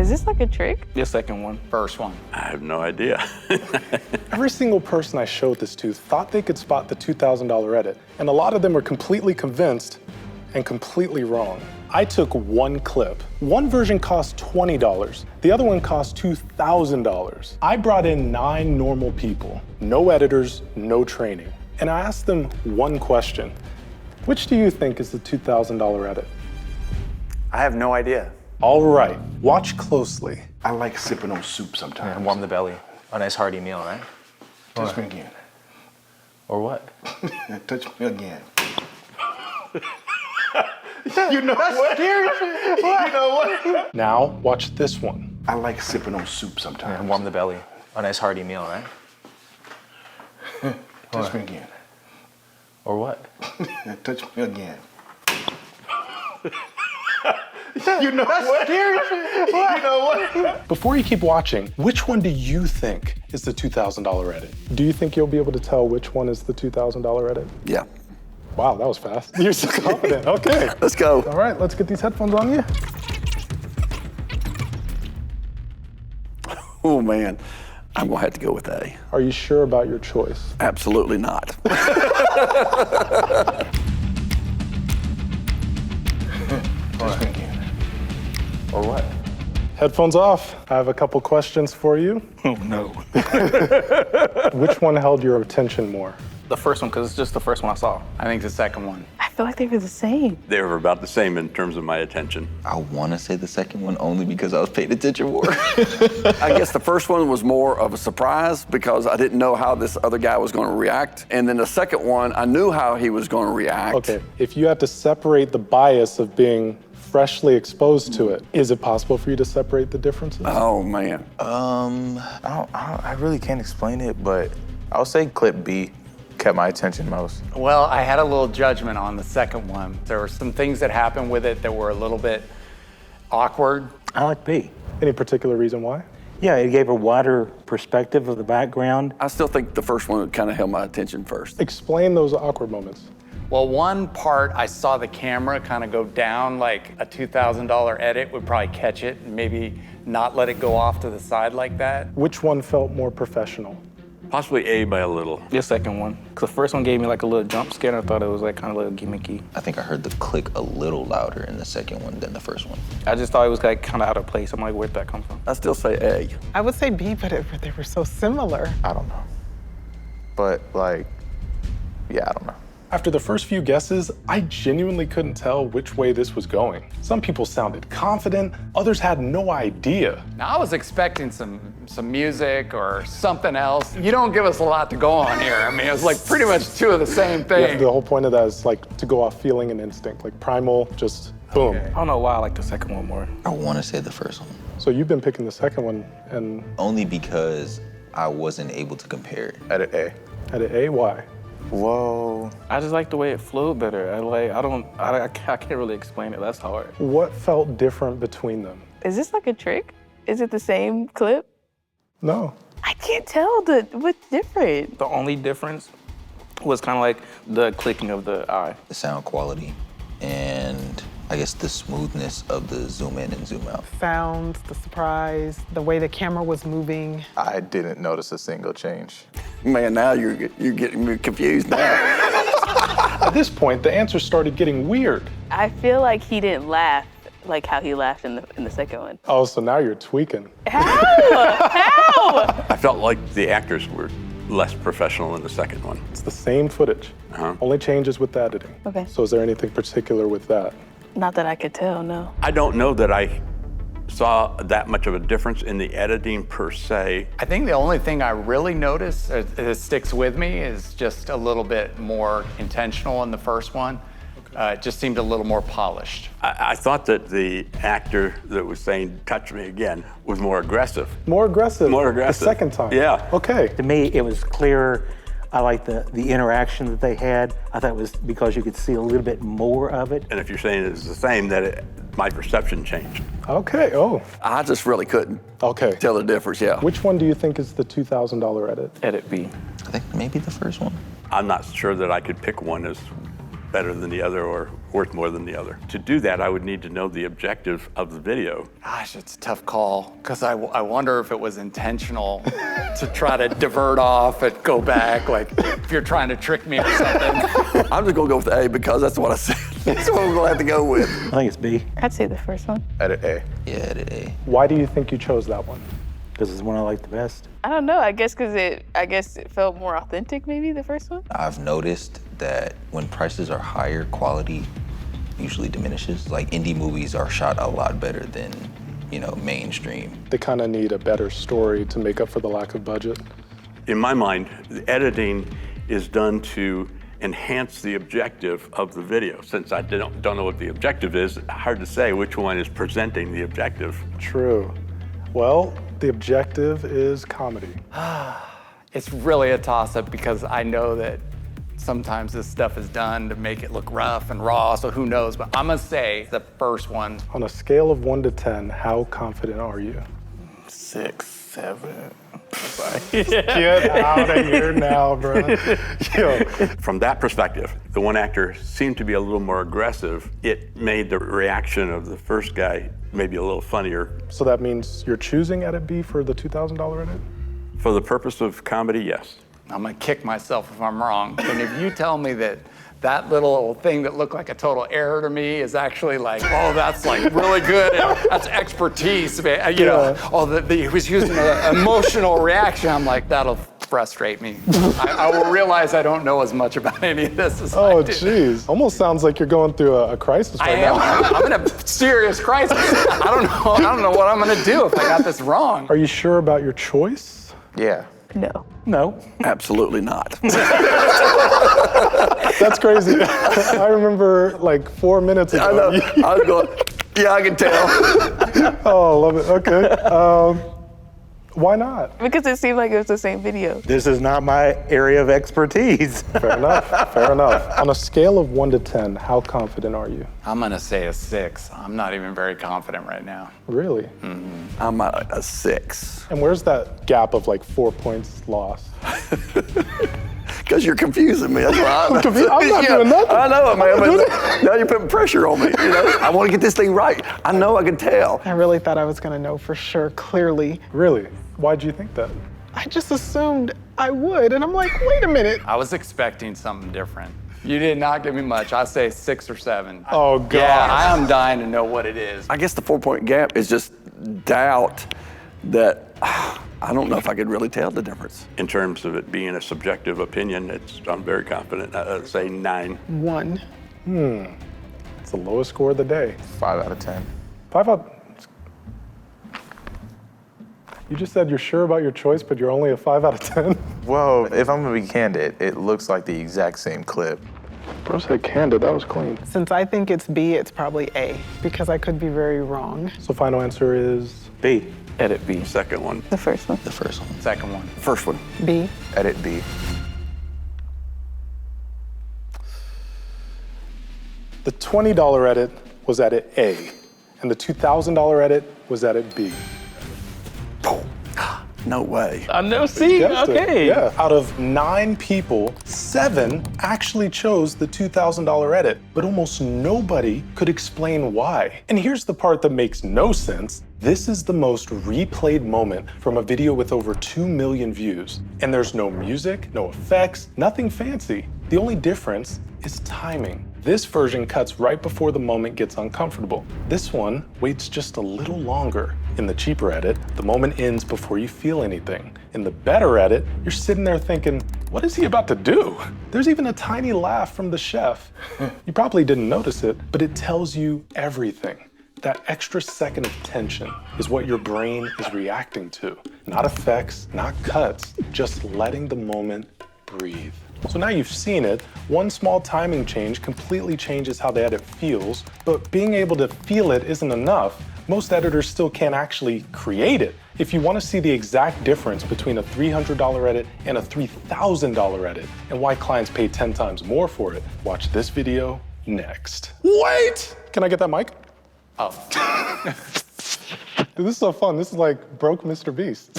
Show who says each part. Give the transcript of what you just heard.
Speaker 1: Is this like a trick?
Speaker 2: The second one.
Speaker 3: First one.
Speaker 4: I have no idea.
Speaker 5: Every single person I showed this to thought they could spot the $2,000 edit, and a lot of them were completely convinced and completely wrong. I took one clip. One version cost $20. The other one cost $2,000. I brought in 9 normal people, no editors, no training. And I asked them one question. Which do you think is the $2,000 edit?
Speaker 3: I have no idea.
Speaker 5: All right, watch closely.
Speaker 6: I like sipping on soup sometimes.
Speaker 2: And warm the belly. A nice hearty meal, right?
Speaker 6: Touch me again.
Speaker 2: Or what?
Speaker 6: Touch me again. You know what? You know what?
Speaker 5: Now, watch this one.
Speaker 6: I like sipping on soup sometimes.
Speaker 2: And warm the belly. A nice hearty meal, right?
Speaker 6: Touch me again.
Speaker 2: Or what?
Speaker 6: Touch me again. You know what? You know what?
Speaker 5: Before you keep watching, which one do you think is the $2,000 edit? Do you think you'll be able to tell which one is the $2,000 edit?
Speaker 4: Yeah.
Speaker 5: Wow, that was fast. You're so confident. Okay.
Speaker 4: Let's go.
Speaker 5: All right, let's get these headphones on you.
Speaker 4: Oh, man. I'm going to have to go with A.
Speaker 5: Are you sure about your choice?
Speaker 4: Absolutely not.
Speaker 6: Touch me again.
Speaker 2: Or what?
Speaker 5: Headphones off. I have a couple questions for you.
Speaker 4: Oh, no.
Speaker 5: Which one held your attention more?
Speaker 2: The first one, because it's just the first one I saw.
Speaker 3: I think the second one.
Speaker 1: I feel like they were the same.
Speaker 4: They were about the same in terms of my attention.
Speaker 7: I want to say the second one only because I was paying attention more.
Speaker 4: I guess the first one was more of a surprise because I didn't know how this other guy was going to react. And then the second one, I knew how he was going to react.
Speaker 5: Okay, if you had to separate the bias of being freshly exposed to it, is it possible for you to separate the differences?
Speaker 4: Oh, man.
Speaker 2: I really can't explain it, but I would say clip B kept my attention most.
Speaker 3: Well, I had a little judgment on the second one. There were some things that happened with it that were a little bit awkward.
Speaker 8: I like B.
Speaker 5: Any particular reason why?
Speaker 8: Yeah, it gave a wider perspective of the background.
Speaker 4: I still think the first one kind of held my attention first.
Speaker 5: Explain those awkward moments.
Speaker 3: Well, one part, I saw the camera kind of go down, like a $2,000 edit would probably catch it and maybe not let it go off to the side like that.
Speaker 5: Which one felt more professional?
Speaker 4: Possibly A by a little.
Speaker 2: The second one, because the first one gave me like a little jump scare. And I thought it was like kind of a little gimmicky.
Speaker 7: I think I heard the click a little louder in the second one than the first one.
Speaker 2: I just thought it was like kind of out of place. I'm like, where'd that come from?
Speaker 4: I still say A.
Speaker 9: I would say B, but they were so similar.
Speaker 2: I don't know. But like, yeah, I don't know.
Speaker 5: After the first few guesses, I genuinely couldn't tell which way this was going. Some people sounded confident, others had no idea.
Speaker 3: Now, I was expecting some music or something else. You don't give us a lot to go on here. I mean, it was like pretty much two of the same
Speaker 5: Yeah,
Speaker 3: thing.
Speaker 5: the whole point of that is like to go off feeling and instinct, like primal, just boom.
Speaker 3: Okay.
Speaker 2: I don't know why I like the second one more.
Speaker 7: I want to say the first one.
Speaker 5: So you've been picking the second one and
Speaker 7: Only because I wasn't able to compare it.
Speaker 2: Edit A.
Speaker 5: at an A, why?
Speaker 2: Whoa. I just like the way it flowed better. I can't really explain it. That's hard.
Speaker 5: What felt different between them?
Speaker 1: Is this like a trick? Is it the same clip?
Speaker 5: No.
Speaker 1: I can't tell what's different.
Speaker 2: The only difference was kind of like the clicking of the eye.
Speaker 7: The sound quality and I guess the smoothness of the zoom in and zoom out.
Speaker 9: Sounds, the surprise, the way the camera was moving.
Speaker 2: I didn't notice a single change.
Speaker 4: Man, now you're getting me confused now.
Speaker 5: At this point, the answers started getting weird.
Speaker 1: I feel like he didn't laugh like how he laughed in the second one.
Speaker 5: Oh, so now you're tweaking.
Speaker 1: How? How?
Speaker 4: I felt like the actors were less professional in the second one.
Speaker 5: It's the same footage, only changes with the editing.
Speaker 1: Okay.
Speaker 5: So is there anything particular with that?
Speaker 1: Not that I could tell, no.
Speaker 4: I don't know that I saw that much of a difference in the editing per se.
Speaker 3: I think the only thing I really noticed that sticks with me is just a little bit more intentional in the first one. It just seemed a little more polished.
Speaker 4: I thought that the actor that was saying, "Touch me again," was more aggressive.
Speaker 5: More aggressive?
Speaker 4: More aggressive.
Speaker 5: The second time?
Speaker 4: Yeah.
Speaker 5: Okay.
Speaker 8: To me, it was clearer. I liked the interaction that they had. I thought it was because you could see a little bit more of it.
Speaker 4: And if you're saying it's the same, my perception changed.
Speaker 5: Okay, oh.
Speaker 4: I just really couldn't tell the difference, yeah.
Speaker 5: Which one do you think is the $2,000 edit?
Speaker 2: Edit B.
Speaker 7: I think maybe the first one.
Speaker 4: I'm not sure that I could pick one as
Speaker 10: better than the other or worth more than the other. To do that, I would need to know the objective of the video.
Speaker 3: Gosh, it's a tough call, because I wonder if it was intentional to try to divert off and go back, like if you're trying to trick me or something.
Speaker 4: I'm just gonna go with A because that's what I said. That's what we're gonna have to go with.
Speaker 8: I think it's B,
Speaker 1: I'd say the first one.
Speaker 2: Edit A.
Speaker 7: Yeah, edit A.
Speaker 5: Why do you think you chose that one?
Speaker 8: because it's the one I like the best.
Speaker 1: I don't know. I guess because it felt more authentic, maybe the first one.
Speaker 7: I've noticed that when prices are higher, quality usually diminishes. Like indie movies are shot a lot better than, mainstream.
Speaker 5: They kind of need a better story to make up for the lack of budget.
Speaker 10: In my mind, the editing is done to enhance the objective of the video. Since I don't know what the objective is, hard to say which one is presenting the objective.
Speaker 5: True. Well, the objective is comedy.
Speaker 3: It's really a toss-up because I know that sometimes this stuff is done to make it look rough and raw, so who knows, but I'm gonna say the first one.
Speaker 5: On a scale of 1 to 10, how confident are you?
Speaker 2: 6, 7.
Speaker 5: Get out of here now, bro. Yo.
Speaker 10: From that perspective, the one actor seemed to be a little more aggressive. It made the reaction of the first guy maybe a little funnier.
Speaker 5: So that means you're choosing Edit B for the $2,000 edit?
Speaker 10: For the purpose of comedy, yes.
Speaker 3: I'm gonna kick myself if I'm wrong. And if you tell me that that little thing that looked like a total error to me is actually like, oh, that's like really good, and that's expertise, man. He was using an emotional reaction. I'm like, that'll frustrate me. I will realize I don't know as much about any of this as I do.
Speaker 5: Oh, jeez. Almost sounds like you're going through a crisis right now.
Speaker 3: I'm in a serious crisis. I don't know what I'm gonna do if I got this wrong.
Speaker 5: Are you sure about your choice?
Speaker 2: Yeah.
Speaker 1: No.
Speaker 8: No.
Speaker 4: Absolutely not.
Speaker 5: That's crazy. I remember like 4 minutes ago.
Speaker 4: I know. I was going, yeah, I can tell.
Speaker 5: Oh, love it. Okay. Why not?
Speaker 1: Because it seemed like it was the same video.
Speaker 8: This is not my area of expertise.
Speaker 5: Fair enough. Fair enough. On a scale of 1 to 10, how confident are you?
Speaker 3: I'm gonna say a 6. I'm not even very confident right now.
Speaker 5: Really?
Speaker 3: Mm-hmm.
Speaker 4: I'm at a 6.
Speaker 5: And where's that gap of like 4 points lost?
Speaker 4: Because you're confusing me. That's why
Speaker 5: I'm confused. I'm not doing nothing.
Speaker 4: I know it, man. But now you're putting pressure on me. I want to get this thing right. I know I can tell.
Speaker 9: I really thought I was gonna know for sure, clearly.
Speaker 5: Really? Why'd you think that?
Speaker 9: I just assumed I would, and I'm like, wait a minute.
Speaker 3: I was expecting something different. You did not give me much. I say 6 or 7.
Speaker 5: Oh, God.
Speaker 3: Yeah, I am dying to know what it is.
Speaker 4: I guess the 4-point gap is just doubt that I don't know if I could really tell the difference.
Speaker 10: In terms of it being a subjective opinion, I'm very confident. I'd say 9.
Speaker 9: 1.
Speaker 5: It's the lowest score of the day.
Speaker 2: 5 out of 10.
Speaker 5: 5 out. You just said you're sure about your choice, but you're only a 5 out of 10?
Speaker 2: Well, if I'm gonna be candid, it looks like the exact same clip.
Speaker 5: Bro said candid, that was clean.
Speaker 9: Since I think it's B, it's probably A, because I could be very wrong.
Speaker 5: So final answer is?
Speaker 8: B.
Speaker 2: Edit B.
Speaker 10: Second one.
Speaker 1: The first one.
Speaker 7: The first one.
Speaker 3: Second one.
Speaker 4: First one.
Speaker 9: B.
Speaker 2: Edit B.
Speaker 5: The $20 edit was edit A, and the $2,000 edit was edit B.
Speaker 4: No way.
Speaker 1: I know. See,
Speaker 5: Guessed it.
Speaker 1: okay.
Speaker 5: Yeah. Out of 9 people, 7 actually chose the $2,000 edit, but almost nobody could explain why. And here's the part that makes no sense. This is the most replayed moment from a video with over 2 million views. And there's no music, no effects, nothing fancy. The only difference is timing. This version cuts right before the moment gets uncomfortable. This one waits just a little longer. In the cheaper edit, the moment ends before you feel anything. In the better edit, you're sitting there thinking, what is he about to do? There's even a tiny laugh from the chef. You probably didn't notice it, but it tells you everything. That extra second of tension is what your brain is reacting to. Not effects, not cuts, just letting the moment breathe. So now you've seen it, one small timing change completely changes how the edit feels, but being able to feel it isn't enough. Most editors still can't actually create it. If you want to see the exact difference between a $300 edit and a $3,000 edit, and why clients pay 10 times more for it, watch this video next. Wait! Can I get that mic?
Speaker 3: Oh.
Speaker 5: Dude, this is so fun. This is like broke Mr. Beast.